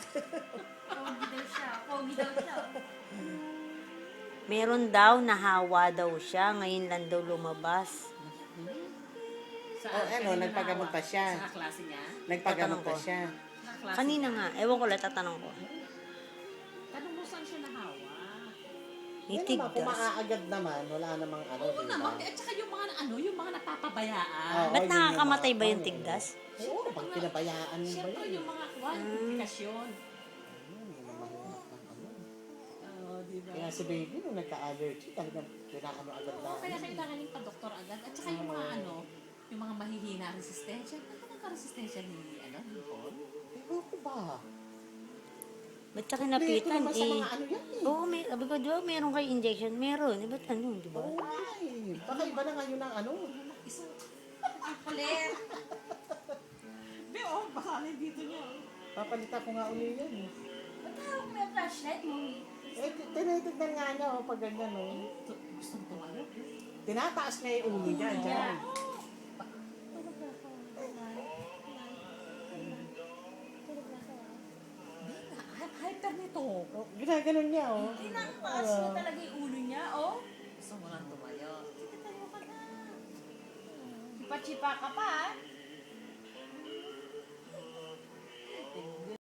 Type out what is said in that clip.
Pogi daw siya. Pogi daw siya. Meron daw, nahawa daw siya. Ngayon lang daw lumabas. Nagpagamot pa siya. Sa klase niya? Nagpagamot Tatanong pa ko. siya. Sa klase Kanina niya? nga. Ewan ko lang, tatanong ko. Tanong mo saan siya nahawa? Yan naman, kung Itigdas. maaagad naman, wala namang ano, Oo diba? naman. At saka yung mga yung mga napapabayaan. Oo, Ba't yun yung nakakamatay mga ba yung ano, tigdas? Oo, pag pinabayaan mo ba Siyempre yun? yung mga komplikasyon. Mahirap ng ano. Oo, di ba? Kaya si baby, nung nagka-allergy, talagang kinaano agad na. Oo, kaya kailangan yung pa-doktor agad. At saka yung mga yung mga mahihina resistensya. Ano nagka-resistensya ni Paul? Ewan ko ba? Ba't siya Kompleto kinapitan naman sa eh? mga ano yan eh. Oo, sabi ko, di ba meron kayo injection? Meron. Ba't ano, di ba? Oo nga eh. Baka iba na ngayon ng ano. Isang... Kulit. Be, baka na dito niya. Papalitan ko nga uli yan eh. Ba't hawak mo yung flashlight mo? Eh, tinitignan nga niya pag ganyan Gusto mo tumayo? Tinataas niya yung ulo niya dyan. Hyper nito. Ginaganon niya Tinataas niya talaga yung ulo niya, oh. Gusto mo lang tumayo. Sige, tayo ka na. Chipa-chipa ka pa, ah.